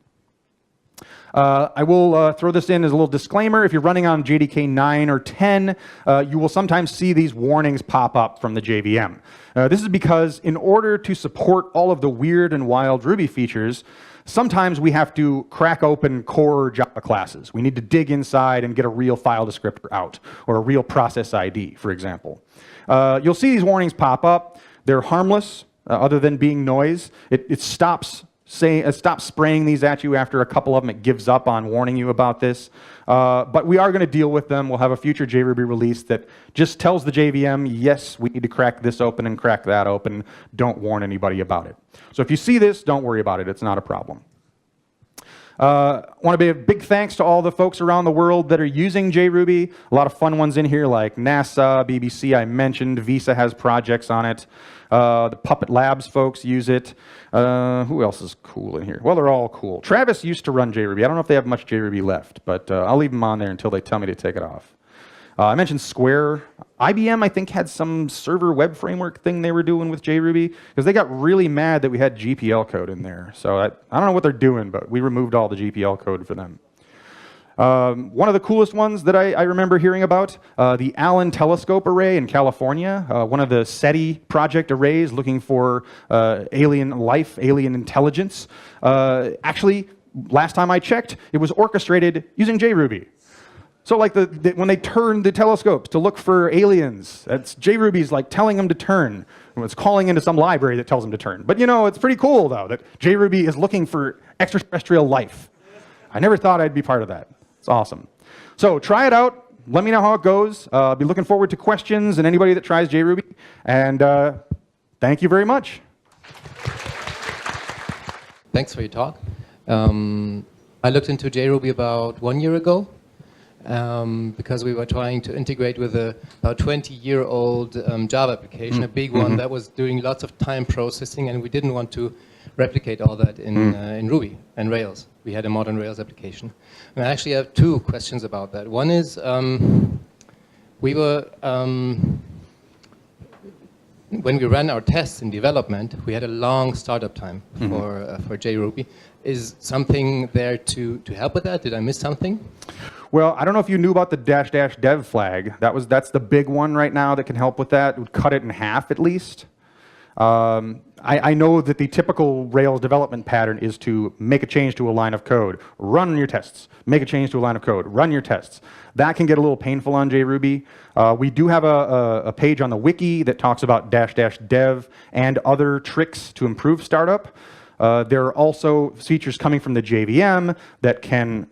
I will throw this in as a little disclaimer. If you're running on JDK 9 or 10, you will sometimes see these warnings pop up from the JVM. This is because in order to support all of the weird and wild Ruby features, sometimes we have to crack open core Java classes. We need to dig inside and get a real file descriptor out, or a real process ID, for example. You'll see these warnings pop up. They're harmless, other than being noise. It stops spraying these at you after a couple of them. It gives up on warning you about this. But we are going to deal with them. We'll have a future JRuby release that just tells the JVM, yes, we need to crack this open and crack that open. Don't warn anybody about it. So if you see this, don't worry about it. It's not a problem. I want to be a big thanks to all the folks around the world that are using JRuby. A lot of fun ones in here like NASA, BBC I mentioned, Visa has projects on it. The Puppet Labs folks use it. Who else is cool in here? Well, they're all cool. Travis used to run JRuby. I don't know if they have much JRuby left, but I'll leave them on there until they tell me to take it off. I mentioned Square. IBM, I think, had some server web framework thing they were doing with JRuby, because they got really mad that we had GPL code in there. So I don't know what they're doing, but we removed all the GPL code for them. One of the coolest ones that I remember hearing about, the Allen Telescope Array in California, one of the SETI project arrays looking for alien life, alien intelligence. Actually, last time I checked, it was orchestrated using JRuby. So like when they turn the telescopes to look for aliens, that's JRuby's like telling them to turn. It's calling into some library that tells them to turn. But you know, it's pretty cool though that JRuby is looking for extraterrestrial life. I never thought I'd be part of that. It's awesome. So try it out. Let me know how it goes. I'll be looking forward to questions and anybody that tries JRuby. And thank you very much. Thanks for your talk. I looked into JRuby about 1 year ago. Because we were trying to integrate with a about 20-year-old Java application, a big one that was doing lots of time processing, and we didn't want to replicate all that in Ruby and Rails. We had a modern Rails application. And I actually have 2 questions about that. One is, we were, when we ran our tests in development, we had a long startup time for JRuby. Is something there to help with that? Did I miss something? Well, I don't know if you knew about the --dev flag. That's the big one right now that can help with that. It would cut it in half at least. I know that the typical Rails development pattern is to make a change to a line of code, run your tests, make a change to a line of code, run your tests. That can get a little painful on JRuby. We do have a page on the wiki that talks about --dev and other tricks to improve startup. There are also features coming from the JVM that can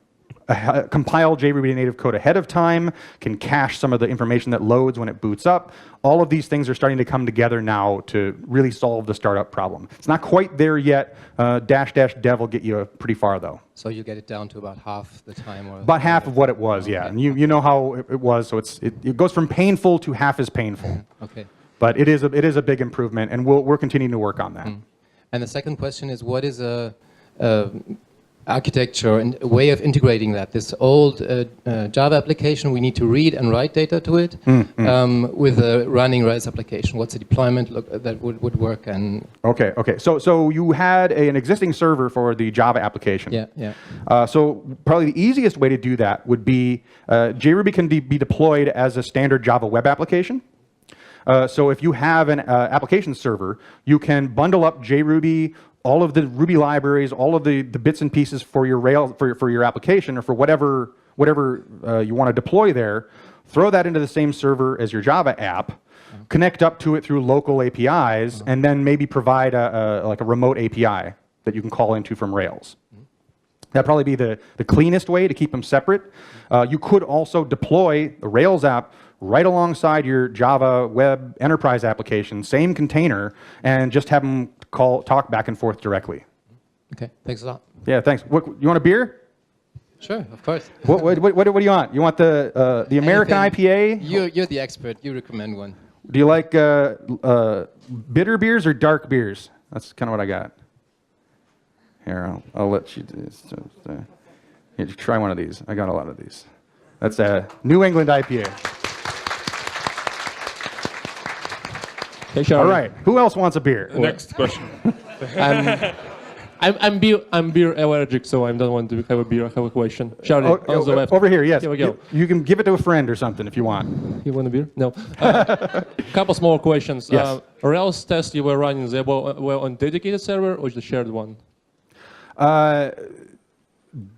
compile JRuby native code ahead of time, can cache some of the information that loads when it boots up. All of these things are starting to come together now to really solve the startup problem. It's not quite there yet. --dev will get you pretty far, though. So you get it down to about half the time? Or about half of what it was, yeah. And you know how it was, so it goes from painful to half as painful. Okay. But it is a big improvement, and we're continuing to work on that. And the second question is, what is a architecture and a way of integrating that? This old Java application, we need to read and write data to it with a running Rails application. What's the deployment that would work? And Okay. So you had an existing server for the Java application. Yeah. So probably the easiest way to do that would be JRuby can be deployed as a standard Java web application. So if you have an application server, you can bundle up JRuby, all of the Ruby libraries, all of the bits and pieces for your Rails, for your application, or for whatever you want to deploy there, throw that into the same server as your Java app, connect up to it through local APIs, and then maybe provide like a remote API that you can call into from Rails. That'd probably be the cleanest way to keep them separate. You could also deploy the Rails app right alongside your Java web enterprise application, same container, and just have them talk back and forth directly. Okay, thanks a lot. Yeah, thanks. You want a beer? Sure, of course. What do you want? You want the American IPA? You're the expert. You recommend one. Do you like bitter beers or dark beers? That's kind of what I got. Here, I'll let you do this. Here, try one of these. I got a lot of these. That's a New England IPA. Hey, all right. Who else wants a beer? Next question. I'm beer allergic, so I don't want to have a beer. I have a question. Charlie, on the left. Over here, yes. Here we go. You can give it to a friend or something if you want. You want a beer? No. Couple small questions. Yes. Rails test you were running, they were on dedicated server or the shared one?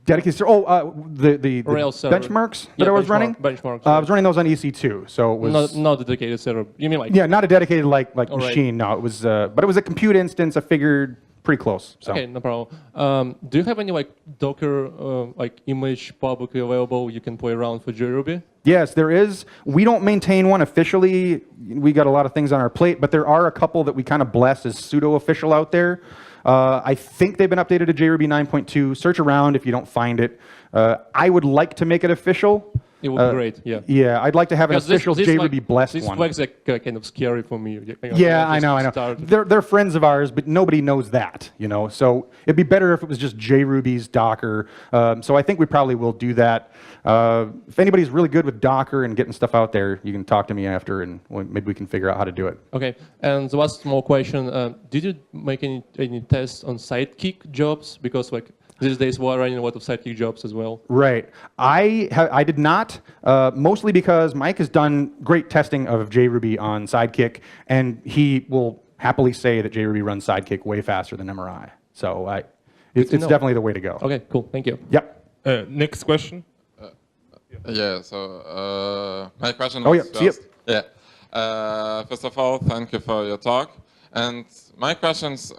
Dedicated. The Rails server. benchmarks that I was running. Benchmarks. I was running those on EC2, so it was not a dedicated server. You mean like? Yeah, not a dedicated like All machine. Right. No, it was. But it was a compute instance. I figured pretty close. So. Okay, no problem. Do you have any like Docker like image publicly available you can play around for JRuby? Yes, there is. We don't maintain one officially. We got a lot of things on our plate, but there are a couple that we kind of bless as pseudo-official out there. I think they've been updated to JRuby 9.2. Search around if you don't find it. I would like to make it official. It would be great, yeah. Yeah, I'd like to have an official JRuby blessed these one. flags are kind of scary for me. Yeah, I know. They're friends of ours, but nobody knows that, you know. So it'd be better if it was just JRuby's Docker. So I think we probably will do that. If anybody's really good with Docker and getting stuff out there, you can talk to me after, and maybe we can figure out how to do it. Okay. And the last small question: did you make any tests on Sidekick jobs? Because like these days we're running a lot of Sidekick jobs as well. Right. I did not, mostly because Mike has done great testing of JRuby on Sidekick, and he will happily say that JRuby runs Sidekick way faster than MRI. So it's definitely the way to go. Okay, cool. Thank you. Yep. Next question. Yeah, so my question was just, first of all, thank you for your talk. And my questions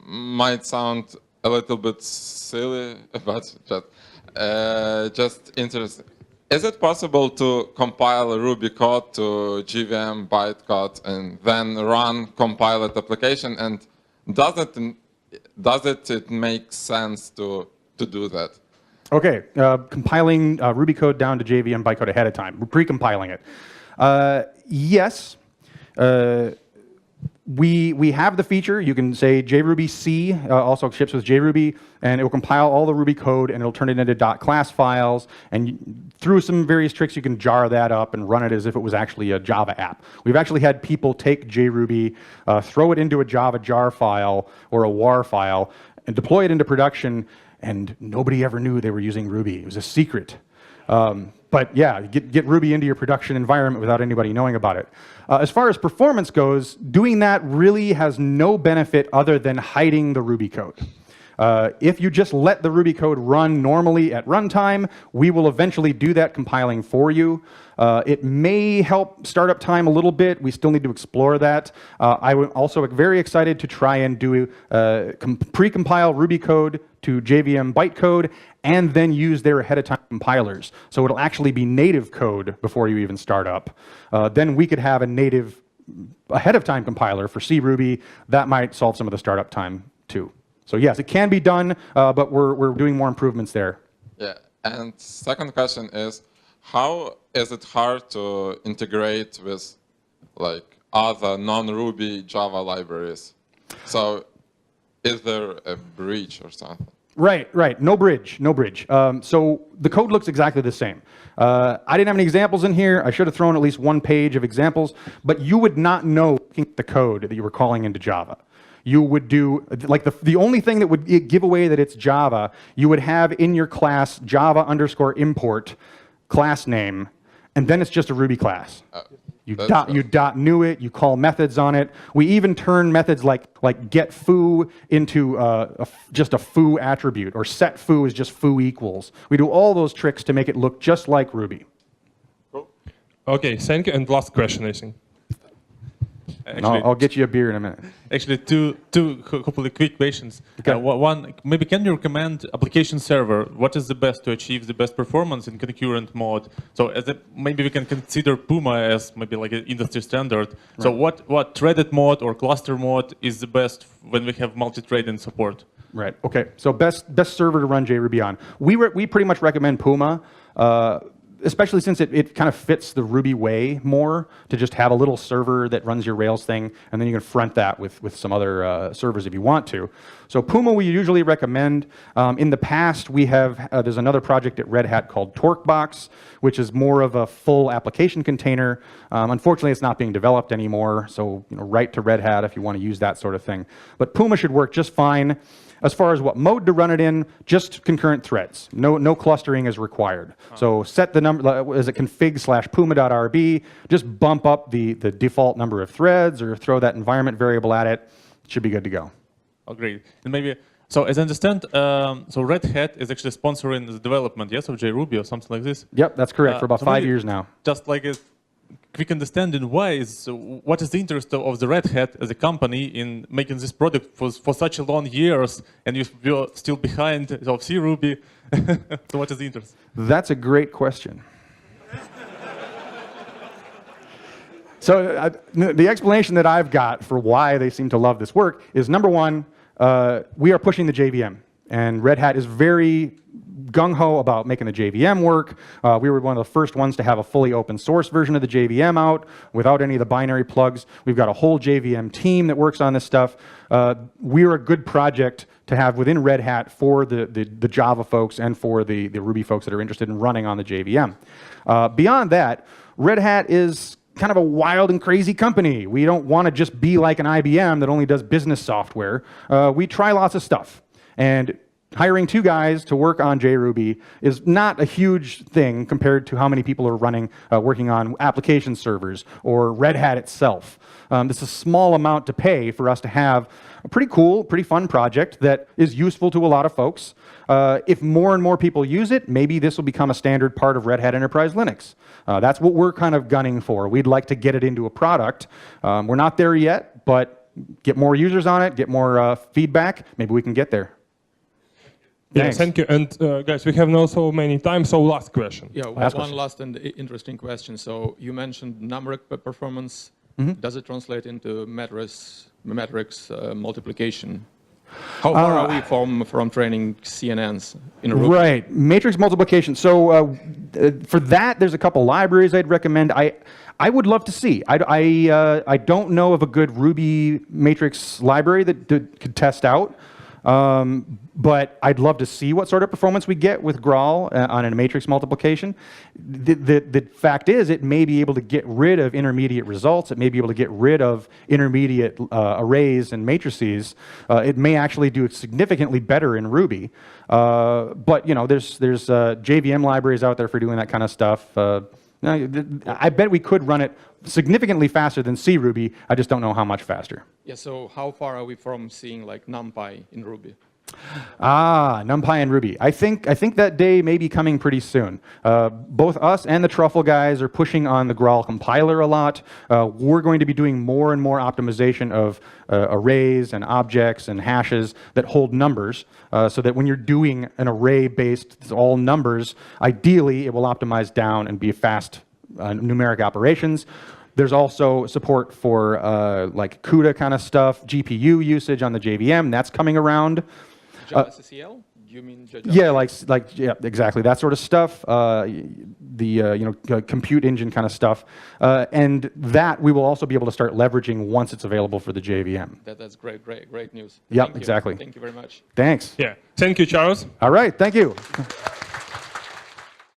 might sound a little bit silly, but just interesting. Is it possible to compile a Ruby code to JVM bytecode and then run compiled application? And does it make sense to do that? Okay, compiling Ruby code down to JVM bytecode ahead of time. We're pre-compiling it. Yes. We have the feature. You can say JRuby C also ships with JRuby, and it will compile all the Ruby code, and it'll turn it into .class files. And through some various tricks, you can jar that up and run it as if it was actually a Java app. We've actually had people take JRuby, throw it into a Java jar file or a WAR file, and deploy it into production, and nobody ever knew they were using Ruby. It was a secret. But yeah, get Ruby into your production environment without anybody knowing about it. As far as performance goes, doing that really has no benefit other than hiding the Ruby code. If you just let the Ruby code run normally at runtime, we will eventually do that compiling for you. It may help startup time a little bit. We still need to explore that. I'm also very excited to try and do pre-compile Ruby code to JVM bytecode and then use their ahead-of-time compilers. So it'll actually be native code before you even start up. Then we could have a native ahead-of-time compiler for CRuby. That might solve some of the startup time too. So yes, it can be done, but we're doing more improvements there. Yeah, and second question is, how is it hard to integrate with like other non-Ruby Java libraries? So is there a breach or something? Right. No bridge, no bridge. So the code looks exactly the same. I didn't have any examples in here. I should have thrown at least one page of examples, but you would not know the code that you were calling into Java. You would do, like the only thing that would give away that it's Java, you would have in your class Java_import class name, and then it's just a Ruby class. You dot new it, you call methods on it. We even turn methods like get foo into just a foo attribute, or set foo is just foo equals. We do all those tricks to make it look just like Ruby. Cool. Okay, thank you. And last question, I think. Actually, I'll get you a beer in a minute. Actually, two hopefully quick questions. Okay. One, maybe can you recommend application server? What is the best to achieve the best performance in concurrent mode? So maybe we can consider Puma as maybe like an industry standard. Right. So what threaded mode or cluster mode is the best when we have multi-threading support? Right. Okay. So best server to run JRuby on. We pretty much recommend Puma. Especially since it kind of fits the Ruby way more to just have a little server that runs your Rails thing, and then you can front that with some other servers if you want to. So Puma we usually recommend. In the past, we have, there's another project at Red Hat called Torquebox, which is more of a full application container. Unfortunately, it's not being developed anymore, so write to Red Hat if you want to use that sort of thing. But Puma should work just fine. As far as what mode to run it in, just concurrent threads. No clustering is required. So set the number, is it config/puma.rb, just bump up the default number of threads or throw that environment variable at it. It should be good to go. Oh, great. And maybe, so as I understand, so Red Hat is actually sponsoring the development, yes, of JRuby or something like this? Yep, that's correct, for about 5 years now. Just like a quick understanding, what is the interest of the Red Hat as a company in making this product for such a long years, and you're still behind of JRuby? So what is the interest? That's a great question. So the explanation that I've got for why they seem to love this work is, number one, we are pushing the JVM, and Red Hat is very gung-ho about making the JVM work. We were one of the first ones to have a fully open source version of the JVM out without any of the binary plugs. We've got a whole JVM team that works on this stuff. We're a good project to have within Red Hat for the Java folks and for the Ruby folks that are interested in running on the JVM. Beyond that, Red Hat is kind of a wild and crazy company. We don't want to just be like an IBM that only does business software. We try lots of stuff. And hiring 2 guys to work on JRuby is not a huge thing compared to how many people are working on application servers or Red Hat itself. This is a small amount to pay for us to have a pretty cool, pretty fun project that is useful to a lot of folks. If more and more people use it, maybe this will become a standard part of Red Hat Enterprise Linux. That's what we're kind of gunning for. We'd like to get it into a product. We're not there yet, but get more users on it, get more feedback, maybe we can get there. Yeah, thank you. And guys, we have not so many time, so last question. Yeah, one last and interesting question. So you mentioned numeric performance. Mm-hmm. Does it translate into matrix multiplication? How far are we from training CNNs in Ruby? Right, matrix multiplication. So for that, there's a couple libraries I'd recommend. I would love to see. I don't know of a good Ruby matrix library that could test out. But I'd love to see what sort of performance we get with Graal on a matrix multiplication. The fact is, it may be able to get rid of intermediate results. It may be able to get rid of intermediate arrays and matrices. It may actually do it significantly better in Ruby. But there's JVM libraries out there for doing that kind of stuff. I bet we could run it significantly faster than JRuby. I just don't know how much faster. Yeah. So how far are we from seeing like NumPy in Ruby? NumPy and Ruby. I think that day may be coming pretty soon. Both us and the Truffle guys are pushing on the Graal compiler a lot. We're going to be doing more and more optimization of arrays and objects and hashes that hold numbers, so that when you're doing an array-based all numbers, ideally it will optimize down and be fast numeric operations. There's also support for like CUDA kind of stuff, GPU usage on the JVM. That's coming around. JavaSCL? You mean Yeah, yeah, exactly that sort of stuff. Compute engine kind of stuff, and that we will also be able to start leveraging once it's available for the JVM. That's great news. Yep, exactly. Thank you very much. Thanks. Yeah. Thank you, Charles. All right, thank you.